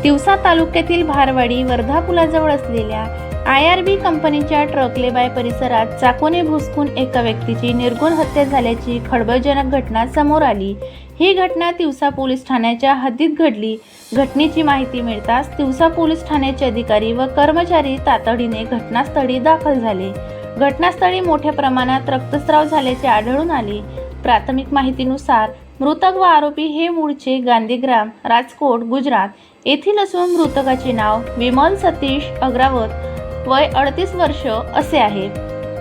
तिवसा तालुक्यातील भारवाडी वर्धा पुलाजवळ असलेल्या IRB कंपनीच्या ट्रकले बाय परिसरात चाकूने भुसकून एका व्यक्तीची निर्घृण हत्या झाल्याची खळबळजनक घटना समोर आली। ही घटना तिवसा पोलीस ठाण्याच्या हद्दीत घडली। घटनेची माहिती मिळताच तिवसा पोलीस ठाण्याचे अधिकारी व कर्मचारी तातडीने घटनास्थळी दाखल झाले। घटनास्थळी मोठ्या प्रमाणात रक्तस्राव झाल्याचे आढळून आले। प्राथमिक माहितीनुसार मृतक व आरोपी हे मूळचे गांधीग्राम, राजकोट, गुजरात येथील असून मृतकाचे नाव विमल सतीश अग्रावत, वय 38 वर्ष असे आहे।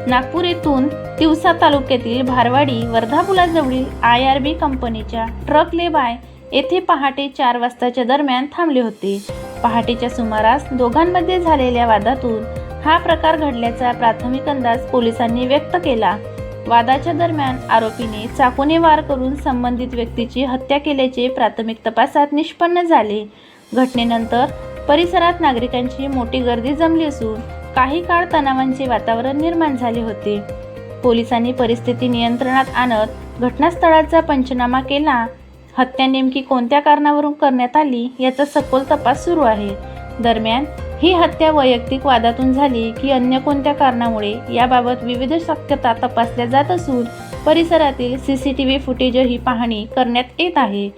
नागपूर येथून तिवसा तालुक्यातील भारवाडी वर्धा पुलाजवळील IRB कंपनीच्या ट्रक ले बाय येथे पहाटे 4 वाजताच्या दरम्यान थांबले होते। पहाटेच्या सुमारास दोघांमध्ये झालेल्या वादातून हा प्रकार घडल्याचा प्राथमिक अंदाज पोलिसांनी व्यक्त केला। वादाच्या दरम्यान आरोपीने चाकूने वार करून संबंधित व्यक्तीची हत्या केल्याचे प्राथमिक तपासात निष्पन्न झाले। घटनेनंतर परिसरात नागरिकांची मोठी गर्दी जमली असून काही काळ तणावाचे वातावरण निर्माण झाले होते। पोलिसांनी परिस्थिती नियंत्रणात आणत घटनास्थळाचा पंचनामा केला। हत्या नेमकी कोणत्या कारणावरून करण्यात आली याचा सखोल तपास सुरू आहे। दरम्यान ही हत्या वैयक्तिक वादातून झाली की अन्य कोणत्या कारणामुळे याबाबत विविध शक्यता तपासल्या जात असून परिसरातील CCTV फुटेजही पाहणी करण्यात येत आहे।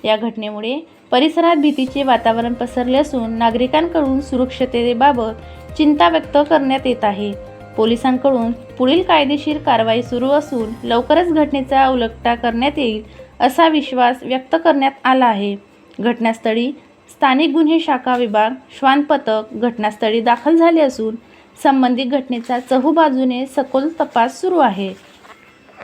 या घटनेमुळे परिसरात भीतीचे वातावरण पसरले असून नागरिकांकडून सुरक्षिततेबाबत चिंता व्यक्त करण्यात येत आहे। पोलिसांकडून पुढील कायदेशीर कारवाई सुरू असून लवकरच घटनेचा उलगडा करण्यात येईल असा विश्वास व्यक्त करण्यात आला आहे। घटनास्थळी स्थानिक गुन्हे शाखा विभाग, श्वान पथक घटनास्थळी दाखल झाले असून संबंधित घटनेचा चहूबाजूने सखोल तपास सुरू आहे।